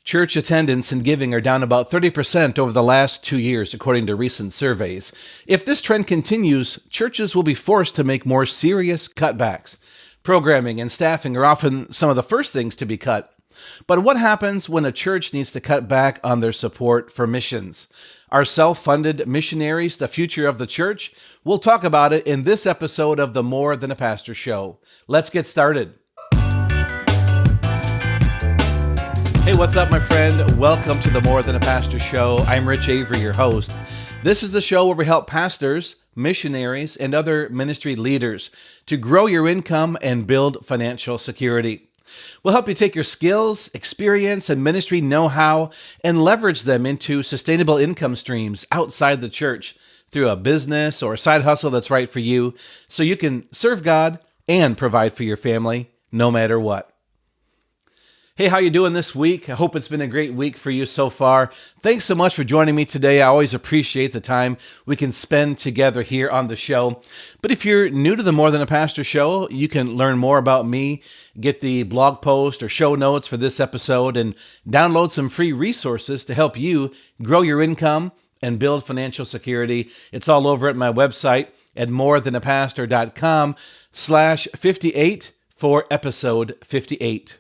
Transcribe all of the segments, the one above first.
Church attendance and giving are down about 30% over the last 2 years, according to recent surveys. If this trend continues, churches will be forced to make more serious cutbacks. Programming and staffing are often some of the first things to be cut. But what happens when a church needs to cut back on their support for missions? Are self-funded missionaries the future of the church? We'll talk about it in this episode of the More Than a Pastor Show. Let's get started. Hey, what's up, my friend? Welcome to the More Than a Pastor Show. I'm Rich Avery, your host. This is the show where we help pastors, missionaries, and other ministry leaders to grow your income and build financial security. We'll help you take your skills, experience, and ministry know-how and leverage them into sustainable income streams outside the church through a business or a side hustle that's right for you, so you can serve God and provide for your family no matter what. Hey, how you doing this week? I hope it's been a great week for you so far. Thanks so much for joining me today. I always appreciate the time we can spend together here on the show. But if you're new to the More Than a Pastor Show, you can learn more about me, get the blog post or show notes for this episode, and download some free resources to help you grow your income and build financial security. It's all over at my website at morethanapastor.com/58 for episode 58.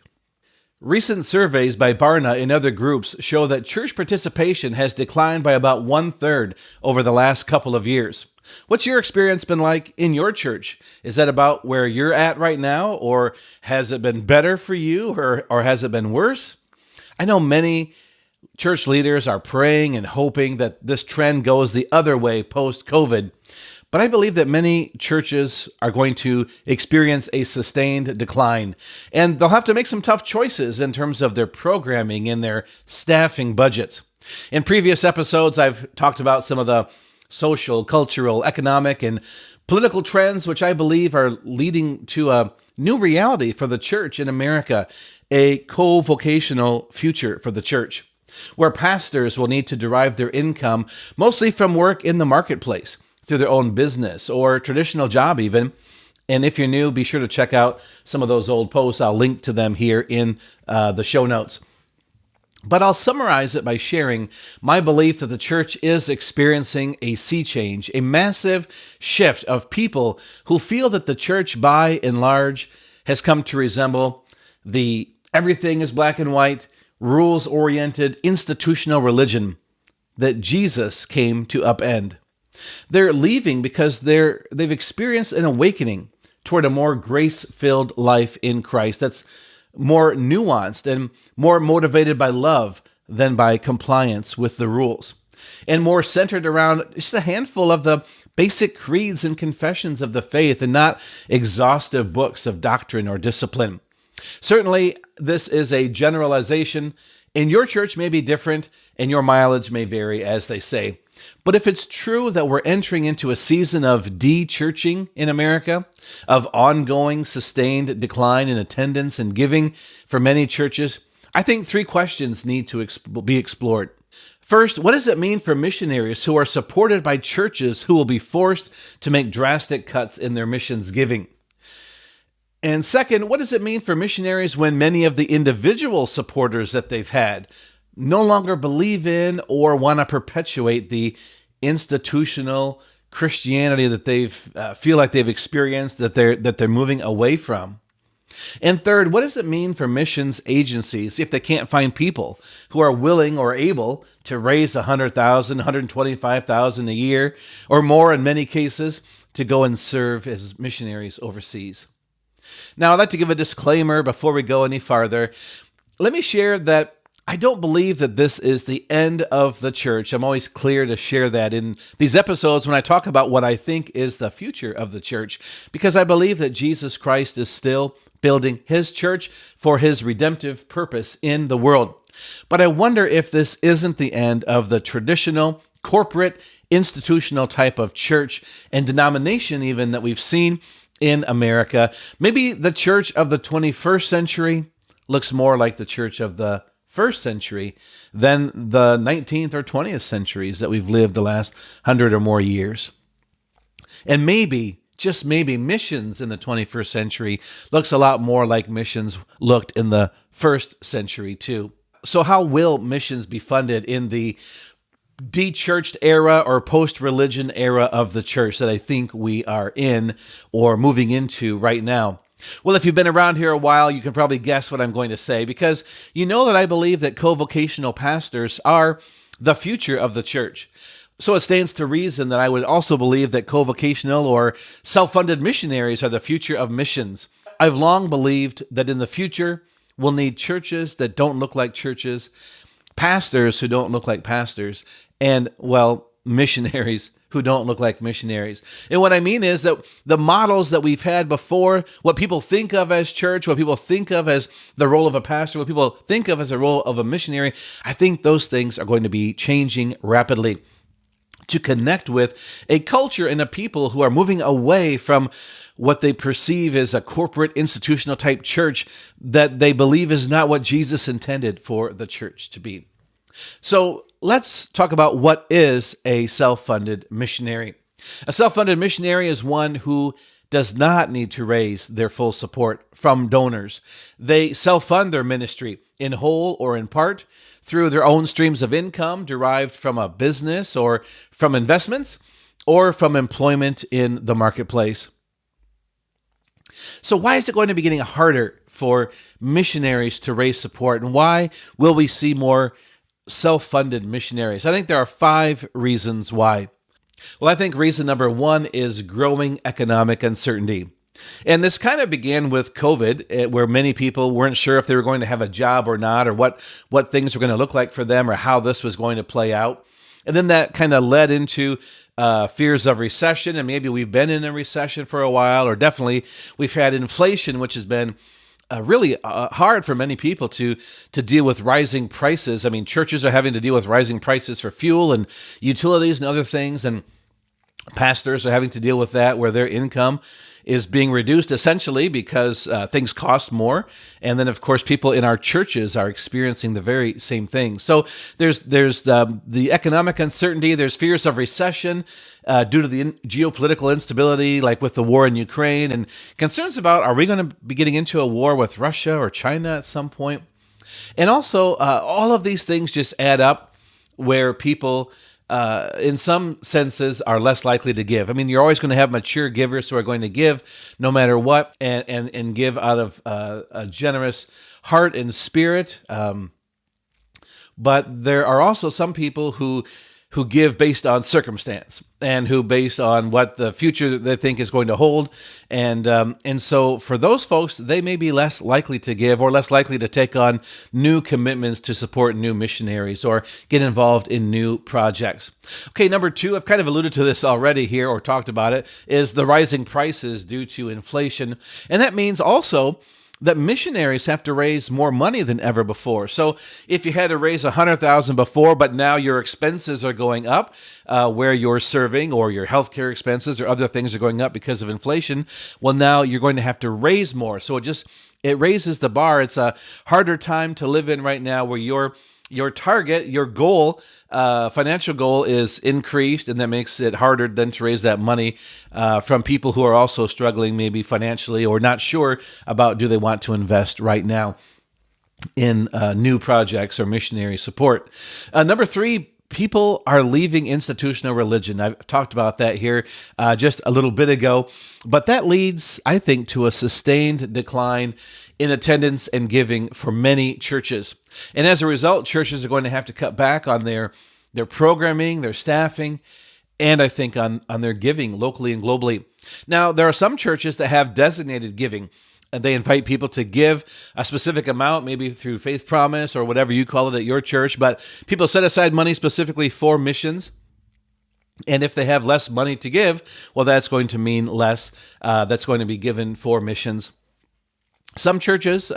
Recent surveys by Barna and other groups show that church participation has declined by about 1/3 over the last couple of years. What's your experience been like in your church? Is that about where you're at right now, or has it been better for you, or has it been worse? I know many church leaders are praying and hoping that this trend goes the other way post-COVID. But I believe that many churches are going to experience a sustained decline, and they'll have to make some tough choices in terms of their programming and their staffing budgets. In previous episodes, I've talked about some of the social, cultural, economic, and political trends which I believe are leading to a new reality for the church in America, a co-vocational future for the church, where pastors will need to derive their income mostly from work in the marketplace, through their own business or traditional job even. And if you're new, be sure to check out some of those old posts. I'll link to them here in the show notes. But I'll summarize it by sharing my belief that the church is experiencing a sea change, a massive shift of people who feel that the church, by and large, has come to resemble the everything is black and white, rules-oriented, institutional religion that Jesus came to upend. They're leaving because they've experienced an awakening toward a more grace-filled life in Christ that's more nuanced and more motivated by love than by compliance with the rules, and more centered around just a handful of the basic creeds and confessions of the faith and not exhaustive books of doctrine or discipline. Certainly, this is a generalization, and your church may be different and your mileage may vary, as they say. But if it's true that we're entering into a season of de-churching in America, of ongoing sustained decline in attendance and giving for many churches, I think 3 questions need to be explored. First, what does it mean for missionaries who are supported by churches who will be forced to make drastic cuts in their missions giving? And second, what does it mean for missionaries when many of the individual supporters that they've had no longer believe in or want to perpetuate the institutional Christianity that they've feel like they've experienced, that they're moving away from? And third, what does it mean for missions agencies if they can't find people who are willing or able to raise $100,000, $125,000 a year or more in many cases to go and serve as missionaries overseas? Now, I'd like to give a disclaimer before we go any farther. Let me share that I don't believe that this is the end of the church. I'm always clear to share that in these episodes when I talk about what I think is the future of the church, because I believe that Jesus Christ is still building his church for his redemptive purpose in the world. But I wonder if this isn't the end of the traditional, corporate, institutional type of church and denomination even that we've seen in America. Maybe the church of the 21st century looks more like the church of the first century than the 19th or 20th centuries that we've lived the last 100 or more years. And maybe, just maybe, missions in the 21st century looks a lot more like missions looked in the first century too. So how will missions be funded in the de-churched era or post-religion era of the church that I think we are in or moving into right now? Well, if you've been around here a while, you can probably guess what I'm going to say, because you know that I believe that co-vocational pastors are the future of the church. So it stands to reason that I would also believe that co-vocational or self-funded missionaries are the future of missions. I've long believed that in the future, we'll need churches that don't look like churches, pastors who don't look like pastors, and, well, missionaries who don't look like missionaries. And what I mean is that the models that we've had before, what people think of as church, what people think of as the role of a pastor, what people think of as the role of a missionary, I think those things are going to be changing rapidly to connect with a culture and a people who are moving away from what they perceive as a corporate institutional type church that they believe is not what Jesus intended for the church to be. So let's talk about what is a self-funded missionary. A self-funded missionary is one who does not need to raise their full support from donors. They self-fund their ministry in whole or in part through their own streams of income derived from a business or from investments or from employment in the marketplace. So why is it going to be getting harder for missionaries to raise support, and why will we see more self-funded missionaries? I think there are 5 reasons why. Well, I think reason number 1 is growing economic uncertainty. And this kind of began with COVID, where many people weren't sure if they were going to have a job or not, or what things were going to look like for them, or how this was going to play out. And then that kind of led into fears of recession, and maybe we've been in a recession for a while, or definitely we've had inflation, which has been really hard for many people to deal with rising prices. I mean, churches are having to deal with rising prices for fuel and utilities and other things, and pastors are having to deal with that, where their income is being reduced essentially because things cost more. And then, of course, people in our churches are experiencing the very same thing. So there's the economic uncertainty, there's fears of recession due to the geopolitical instability, like with the war in Ukraine, and concerns about, are we going to be getting into a war with Russia or China at some point? And also, all of these things just add up where people in some senses are less likely to give. I mean, you're always going to have mature givers who are going to give no matter what, and give out of a generous heart and spirit. But there are also some people who give based on circumstance, and who based on what the future they think is going to hold. And so for those folks, they may be less likely to give, or less likely to take on new commitments to support new missionaries or get involved in new projects. Okay, number 2, I've kind of alluded to this already here, or talked about it, is the rising prices due to inflation. And that means also that missionaries have to raise more money than ever before. So if you had to raise $100,000 before, but now your expenses are going up, where you're serving, or your healthcare expenses or other things are going up because of inflation, well, now you're going to have to raise more. So it raises the bar. It's a harder time to live in right now, where your target, your goal, financial goal is increased, and that makes it harder then to raise that money from people who are also struggling maybe financially, or not sure about do they want to invest right now in new projects or missionary support. Number 3, people are leaving institutional religion. I've talked about that here just a little bit ago, but that leads, I think, to a sustained decline in attendance and giving for many churches. And as a result, churches are going to have to cut back on their programming, their staffing, and I think on their giving locally and globally. Now, there are some churches that have designated giving, and they invite people to give a specific amount, maybe through Faith Promise or whatever you call it at your church, but people set aside money specifically for missions. And if they have less money to give, well, that's going to mean less that's going to be given for missions. Some churches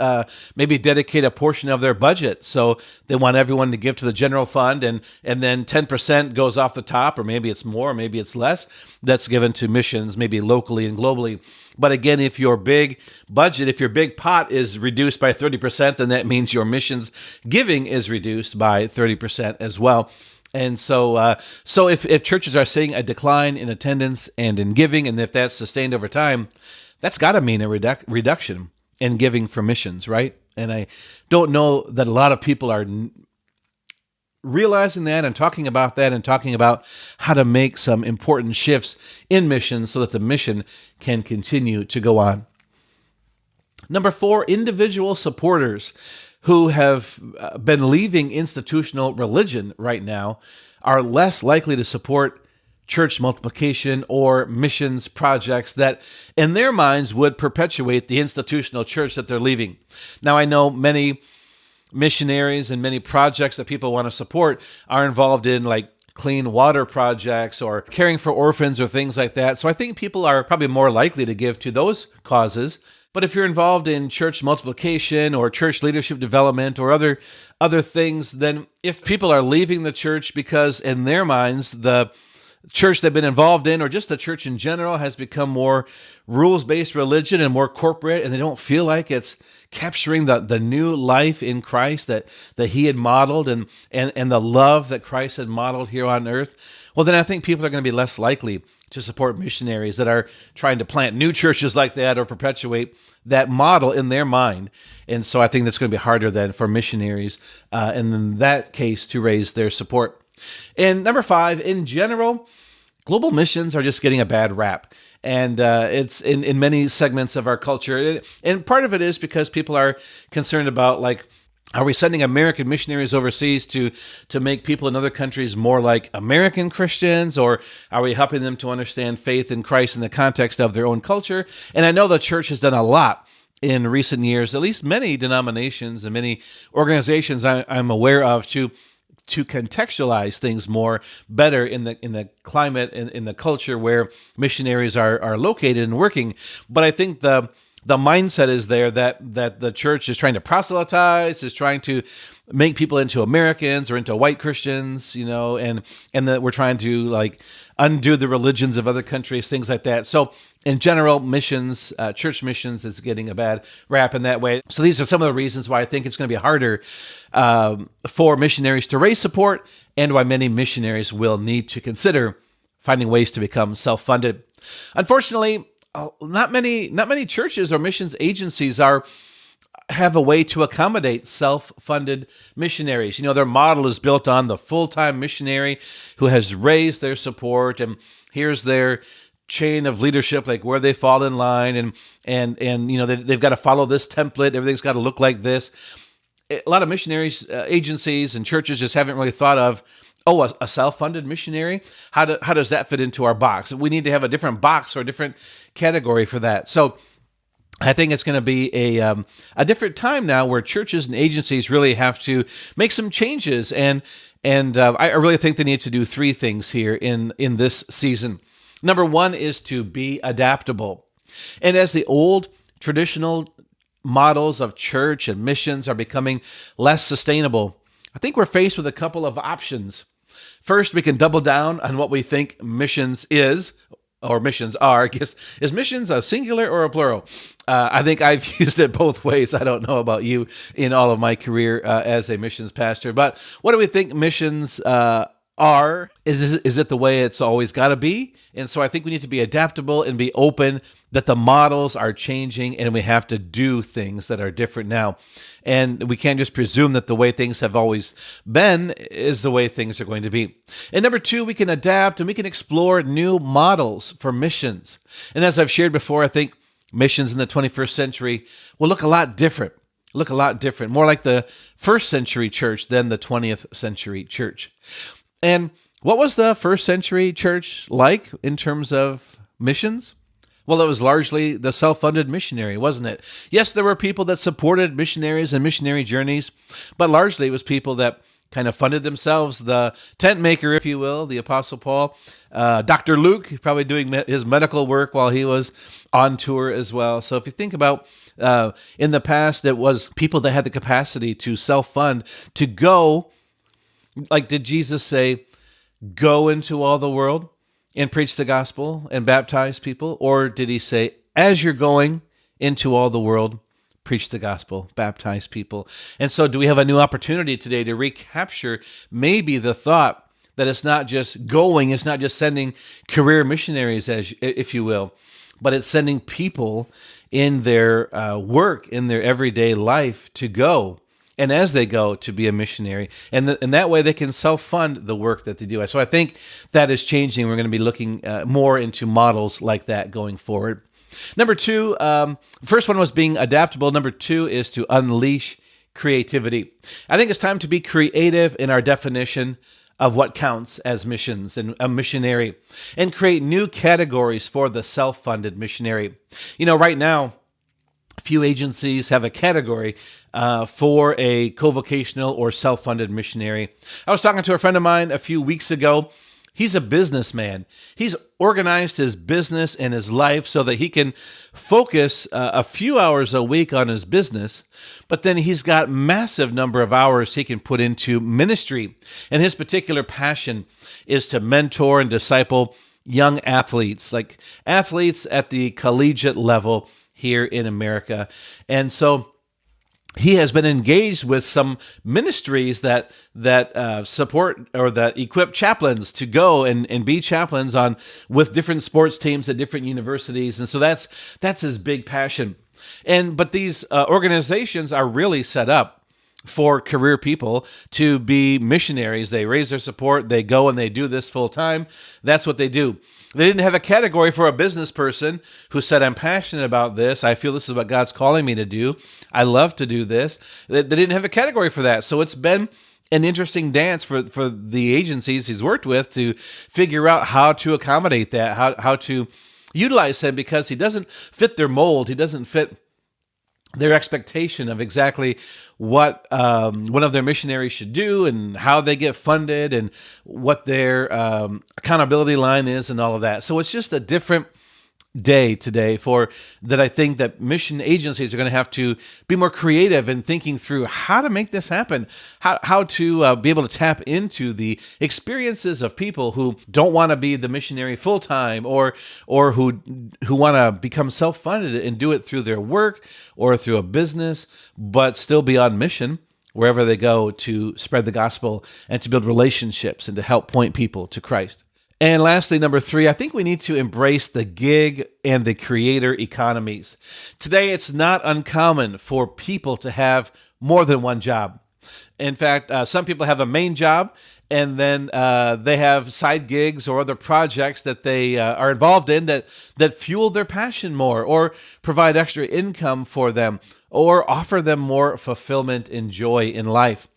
maybe dedicate a portion of their budget, so they want everyone to give to the general fund, and then 10% goes off the top, or maybe it's more, maybe it's less, that's given to missions, maybe locally and globally. But again, if your big budget, if your big pot is reduced by 30%, then that means your missions giving is reduced by 30% as well. And so if churches are seeing a decline in attendance and in giving, and if that's sustained over time, that's got to mean a reduction in giving for missions, right? And I don't know that a lot of people are realizing that and talking about that and talking about how to make some important shifts in missions so that the mission can continue to go on. Number 4, individual supporters who have been leaving institutional religion right now are less likely to support church multiplication or missions projects that, in their minds, would perpetuate the institutional church that they're leaving. Now, I know many missionaries and many projects that people want to support are involved in, like clean water projects or caring for orphans or things like that. So I think people are probably more likely to give to those causes. But if you're involved in church multiplication or church leadership development or other things, then if people are leaving the church because in their minds the church they've been involved in, or just the church in general, has become more rules-based religion and more corporate, and they don't feel like it's capturing the new life in Christ that he had modeled and the love that Christ had modeled here on earth, well, then I think people are going to be less likely to support missionaries that are trying to plant new churches like that or perpetuate that model in their mind. And so I think that's going to be harder then for missionaries, and in that case, to raise their support. And number 5, in general, global missions are just getting a bad rap. And it's in many segments of our culture. And part of it is because people are concerned about, like, are we sending American missionaries overseas to make people in other countries more like American Christians? Or are we helping them to understand faith in Christ in the context of their own culture? And I know the church has done a lot in recent years, at least many denominations and many organizations I'm aware of, to contextualize things more better in the climate and in the culture where missionaries are located and working. But I think the mindset is there that the church is trying to proselytize, is trying to make people into Americans or into white Christians, and that we're trying to, like, undo the religions of other countries, things like that. So in general, missions, church missions is getting a bad rap in that way. So these are some of the reasons why I think it's going to be harder for missionaries to raise support, and why many missionaries will need to consider finding ways to become self-funded. Unfortunately, not many churches or missions agencies have a way to accommodate self-funded missionaries. Their model is built on the full-time missionary who has raised their support, and here's their chain of leadership, like where they fall in line, and they've got to follow this template. Everything's got to look like this. A lot of missionaries, agencies, and churches just haven't really thought of, a self-funded missionary? How does that fit into our box? We need to have a different box or a different category for that. So I think it's going to be a different time now where churches and agencies really have to make some changes. And I really think they need to do 3 things here in this season. Number 1 is to be adaptable. And as the old traditional models of church and missions are becoming less sustainable, I think we're faced with a couple of options. First, we can double down on what we think missions is, or missions are. I guess, is missions a singular or a plural? I think I've used it both ways. I don't know about you in all of my career as a missions pastor, but what do we think missions are? Is it the way it's always got to be? And so I think we need to be adaptable and be open that the models are changing, and we have to do things that are different now. And we can't just presume that the way things have always been is the way things are going to be. And number 2, we can adapt and we can explore new models for missions. And as I've shared before, I think missions in the 21st century will look a lot different, more like the first century church than the 20th century church. And what was the first century church like in terms of missions? Well, it was largely the self-funded missionary, wasn't it? Yes, there were people that supported missionaries and missionary journeys, but largely it was people that kind of funded themselves. The tent maker, if you will, the Apostle Paul, Dr. Luke, probably doing his medical work while he was on tour as well. So if you think about in the past, it was people that had the capacity to self-fund, to go, like, did Jesus say, go into all the world and preach the gospel and baptize people? Or did he say, as you're going into all the world, preach the gospel, baptize people? And so do we have a new opportunity today to recapture maybe the thought that it's not just going, it's not just sending career missionaries, if you will, but it's sending people in their work, in their everyday life to go. And as they go to be a missionary, and that way they can self-fund the work that they do. So I think that is changing. We're going to be looking more into models like that going forward. Number two, first one was being adaptable. Number two is to unleash creativity. I think it's time to be creative in our definition of what counts as missions and a missionary, and create new categories for the self-funded missionary. Right now, few agencies have a category for a co-vocational or self-funded missionary. I was talking to a friend of mine a few weeks ago. He's a businessman. He's organized his business and his life so that he can focus a few hours a week on his business, but then he's got massive number of hours he can put into ministry. And his particular passion is to mentor and disciple young athletes, like athletes at the collegiate level here in America. And so he has been engaged with some ministries that support or that equip chaplains to go and be chaplains with different sports teams at different universities. And so that's his big passion. But these organizations are really set up for career people to be missionaries. They raise their support, they go and they do this full time. That's what they do. They didn't have a category for a business person who said, I'm passionate about this. I feel this is what God's calling me to do. I love to do this. They didn't have a category for that. So it's been an interesting dance for the agencies he's worked with to figure out how to accommodate that, how to utilize him, because he doesn't fit their mold. He doesn't fit their expectation of exactly what one of their missionaries should do and how they get funded and what their accountability line is and all of that. So it's just a different day today that I think that mission agencies are going to have to be more creative in thinking through how to make this happen, how to be able to tap into the experiences of people who don't want to be the missionary full time, or who want to become self-funded and do it through their work or through a business, but still be on mission wherever they go to spread the gospel and to build relationships and to help point people to Christ. And lastly, number three, I think we need to embrace the gig and the creator economies. Today, it's not uncommon for people to have more than one job. In fact, some people have a main job, and then they have side gigs or other projects that they are involved in that fuel their passion more, or provide extra income for them, or offer them more fulfillment and joy in life.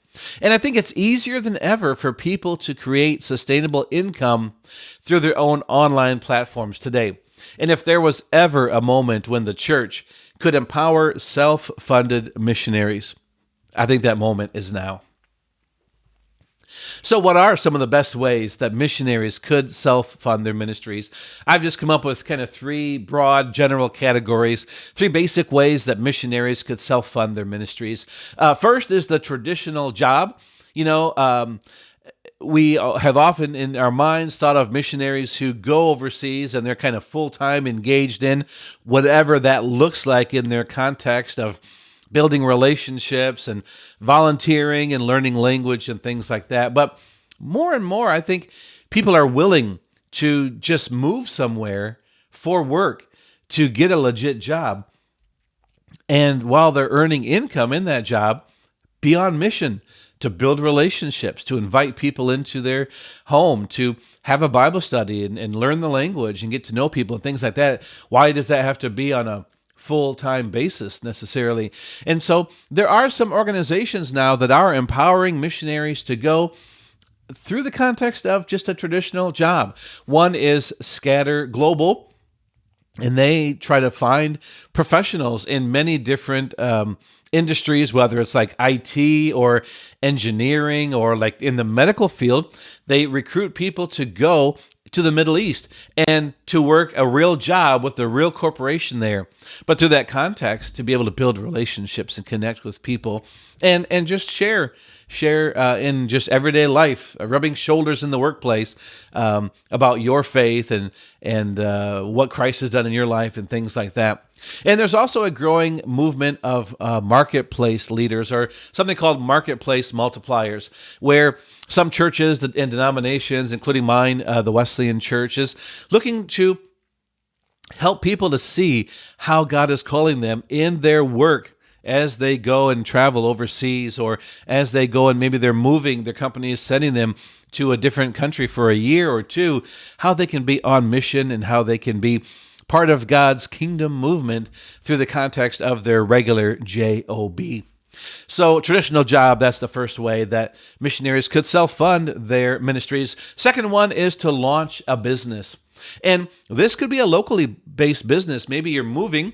And I think it's easier than ever for people to create sustainable income through their own online platforms today. And if there was ever a moment when the church could empower self-funded missionaries, I think that moment is now. So what are some of the best ways that missionaries could self-fund their ministries? I've just come up with kind of three broad general categories, three basic ways that missionaries could self-fund their ministries. First is the traditional job. We have often in our minds thought of missionaries who go overseas and they're kind of full-time engaged in whatever that looks like in their context of building relationships and volunteering and learning language and things like that. But more and more, I think people are willing to just move somewhere for work to get a legit job. And while they're earning income in that job, be on mission to build relationships, to invite people into their home, to have a Bible study and learn the language and get to know people and things like that. Why does that have to be on a full-time basis necessarily? And so there are some organizations now that are empowering missionaries to go through the context of just a traditional job. One is Scatter Global, and they try to find professionals in many different industries, whether it's like IT or engineering or like in the medical field. They recruit people to go to the Middle East and to work a real job with a real corporation there. But through that context, to be able to build relationships and connect with people and just share in just everyday life, rubbing shoulders in the workplace about your faith and what Christ has done in your life and things like that. And there's also a growing movement of marketplace leaders, or something called marketplace multipliers, where some churches and denominations, including mine, the Wesleyan Church, is looking to help people to see how God is calling them in their work as they go and travel overseas, or as they go and maybe they're moving, their company is sending them to a different country for a year or two, how they can be on mission and how they can be part of God's kingdom movement through the context of their regular job. So traditional job, that's the first way that missionaries could self-fund their ministries. Second one is to launch a business. And this could be a locally based business. Maybe you're moving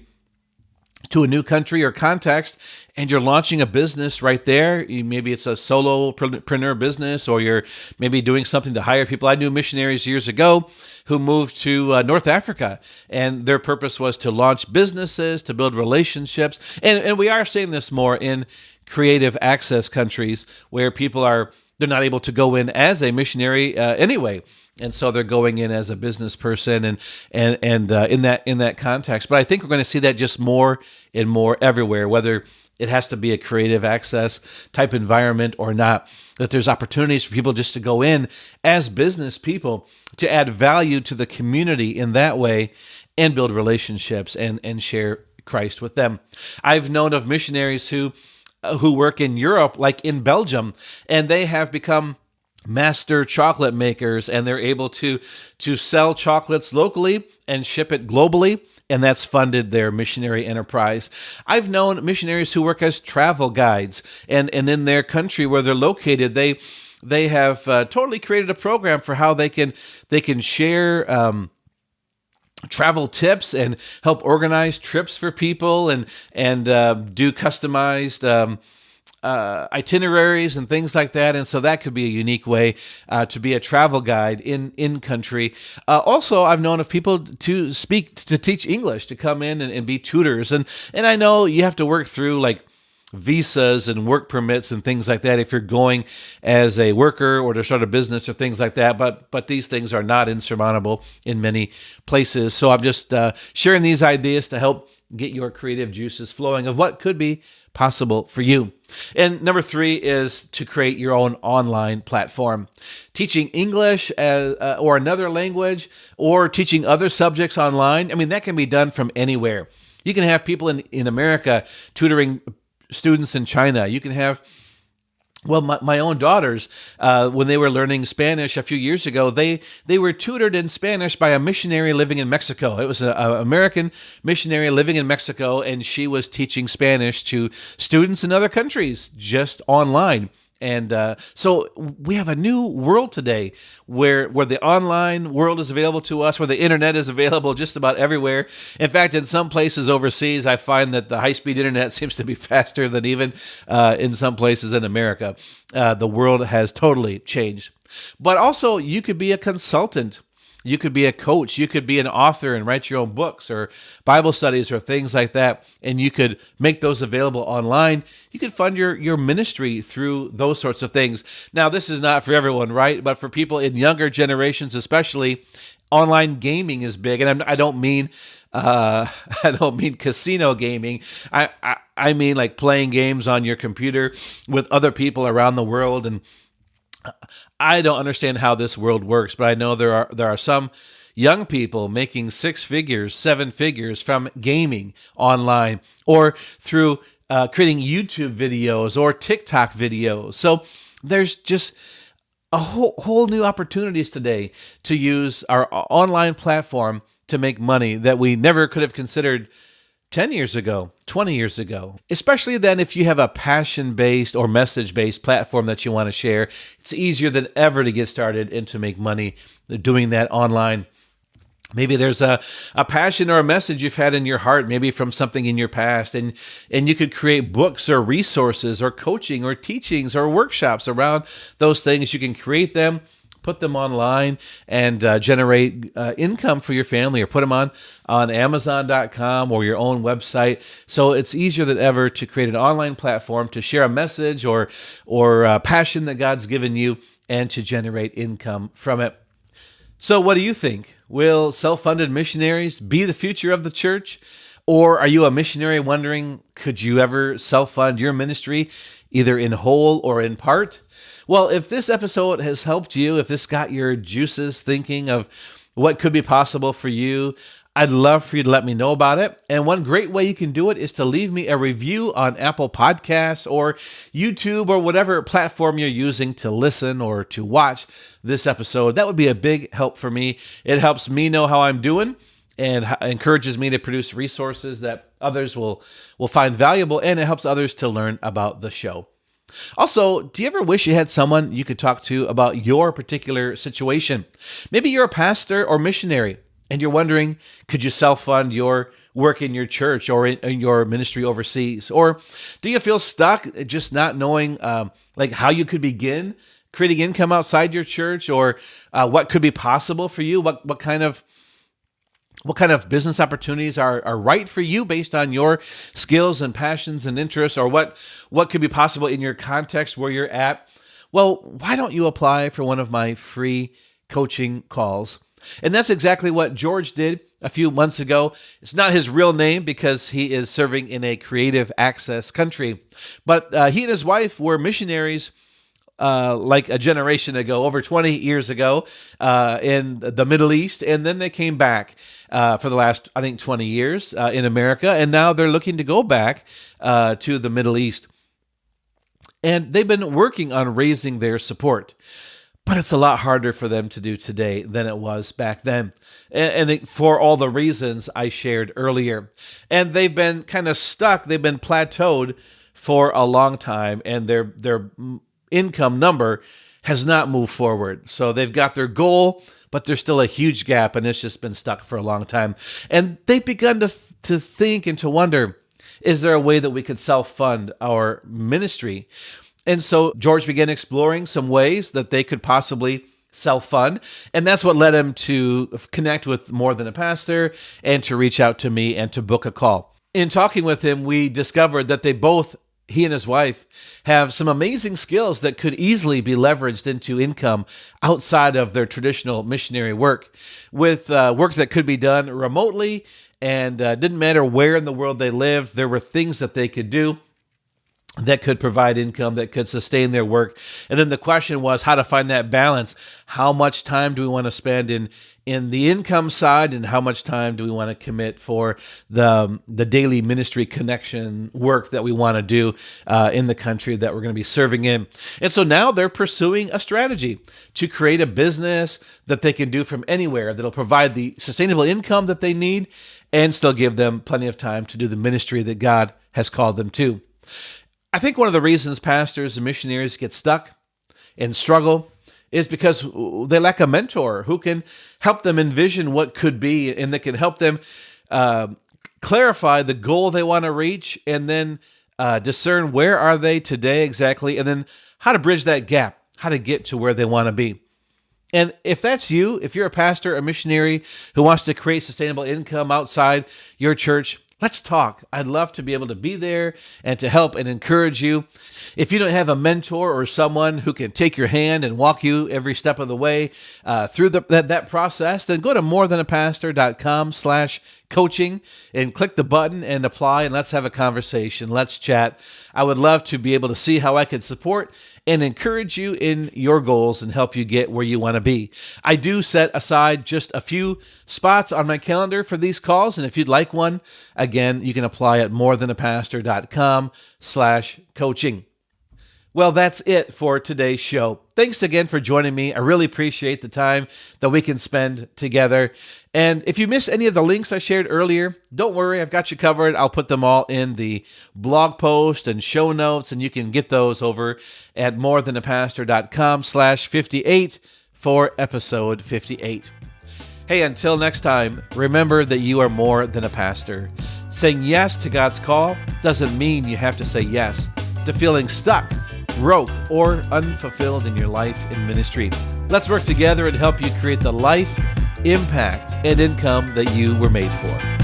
to a new country or context, and you're launching a business right there. Maybe it's a solopreneur business, or you're maybe doing something to hire people. I knew missionaries years ago who moved to North Africa, and their purpose was to launch businesses, to build relationships. And we are seeing this more in creative access countries where they're not able to go in as a missionary anyway. And so they're going in as a business person and in that context. But I think we're going to see that just more and more everywhere, whether it has to be a creative access type environment or not, that there's opportunities for people just to go in as business people to add value to the community in that way and build relationships and share Christ with them. I've known of missionaries who work in Europe, like in Belgium, and they have become master chocolate makers, and they're able to sell chocolates locally and ship it globally, and that's funded their missionary enterprise. I've known missionaries who work as travel guides, and in their country where they're located, they have totally created a program for how they can share travel tips and help organize trips for people and do customized itineraries and things like that. And so that could be a unique way to be a travel guide in country. Also, I've known of people to teach English, to come in and be tutors. And I know you have to work through like visas and work permits and things like that if you're going as a worker or to start a business or things like that. But these things are not insurmountable in many places. So I'm just sharing these ideas to help get your creative juices flowing of what could be possible for you. And number 3 is to create your own online platform. Teaching English or another language, or teaching other subjects online. I mean, that can be done from anywhere. You can have people in America tutoring students in China. You can have, well, my own daughters, when they were learning Spanish a few years ago, they were tutored in Spanish by a missionary living in Mexico. It was an American missionary living in Mexico, and she was teaching Spanish to students in other countries just online. And so we have a new world today where the online world is available to us, where the internet is available just about everywhere. In fact, in some places overseas, I find that the high-speed internet seems to be faster than even in some places in America. The world has totally changed. But also, you could be a consultant. You could be a coach. You could be an author and write your own books or Bible studies or things like that. And you could make those available online. You could fund your ministry through those sorts of things. Now, this is not for everyone, right? But for people in younger generations, especially, online gaming is big. And I don't mean casino gaming. I mean like playing games on your computer with other people around the world. And I don't understand how this world works, but I know there are some young people making 6 figures, 7 figures from gaming online or through creating YouTube videos or TikTok videos. So there's just a whole new opportunities today to use our online platform to make money that we never could have considered 10 years ago, 20 years ago. Especially then if you have a passion-based or message-based platform that you want to share, it's easier than ever to get started and to make money doing that online. Maybe there's a passion or a message you've had in your heart, maybe from something in your past, and you could create books or resources or coaching or teachings or workshops around those things. You can create them, put them online, and generate income for your family, or put them on Amazon.com or your own website. So it's easier than ever to create an online platform to share a message or passion that God's given you and to generate income from it. So what do you think? Will self-funded missionaries be the future of the church? Or are you a missionary wondering, could you ever self-fund your ministry, either in whole or in part? Well, if this episode has helped you, if this got your juices thinking of what could be possible for you, I'd love for you to let me know about it. And one great way you can do it is to leave me a review on Apple Podcasts or YouTube or whatever platform you're using to listen or to watch this episode. That would be a big help for me. It helps me know how I'm doing and encourages me to produce resources that others will find valuable, and it helps others to learn about the show. Also, do you ever wish you had someone you could talk to about your particular situation? Maybe you're a pastor or missionary, and you're wondering, could you self-fund your work in your church or in your ministry overseas? Or do you feel stuck just not knowing how you could begin creating income outside your church, or what could be possible for you? What kind of business opportunities are right for you based on your skills and passions and interests, or what could be possible in your context where you're at? Well, why don't you apply for one of my free coaching calls? And that's exactly what George did a few months ago. It's not his real name because he is serving in a creative access country, but he and his wife were missionaries like a generation ago, over 20 years ago, in the Middle East. And then they came back for the last, 20 years in America. And now they're looking to go back to the Middle East. And they've been working on raising their support. But it's a lot harder for them to do today than it was back then. And for all the reasons I shared earlier. And they've been kind of stuck. They've been plateaued for a long time. And their income number has not moved forward. So they've got their goal, but there's still a huge gap, and it's just been stuck for a long time. And they've begun to think and to wonder, is there a way that we could self-fund our ministry? And so George began exploring some ways that they could possibly self-fund. And that's what led him to connect with More Than a Pastor and to reach out to me and to book a call. In talking with him, we discovered that he and his wife have some amazing skills that could easily be leveraged into income outside of their traditional missionary work, with work that could be done remotely, and didn't matter where in the world they lived. There were things that they could do that could provide income, that could sustain their work. And then the question was how to find that balance. How much time do we want to spend in the income side, and how much time do we want to commit for the daily ministry connection work that we want to do in the country that we're going to be serving in? And so now they're pursuing a strategy to create a business that they can do from anywhere that'll provide the sustainable income that they need and still give them plenty of time to do the ministry that God has called them to. I think one of the reasons pastors and missionaries get stuck and struggle is because they lack a mentor who can help them envision what could be, and that can help them clarify the goal they want to reach, and then discern where are they today exactly, and then how to bridge that gap, how to get to where they want to be. And if that's you, if you're a pastor, a missionary who wants to create sustainable income outside your church, let's talk. I'd love to be able to be there and to help and encourage you. If you don't have a mentor or someone who can take your hand and walk you every step of the way through that process, then go to morethanapastor.com/coaching and click the button and apply, and let's have a conversation. Let's chat. I would love to be able to see how I could support and encourage you in your goals and help you get where you want to be. I do set aside just a few spots on my calendar for these calls, and if you'd like one, again, you can apply at morethanapastor.com/coaching. Well, that's it for today's show. Thanks again for joining me. I really appreciate the time that we can spend together. And if you missed any of the links I shared earlier, don't worry, I've got you covered. I'll put them all in the blog post and show notes, and you can get those over at morethanapastor.com/58 for episode 58. Hey, until next time, remember that you are more than a pastor. Saying yes to God's call doesn't mean you have to say yes to feeling stuck, broke, or unfulfilled in your life and ministry. Let's work together and help you create the life, impact, and income that you were made for.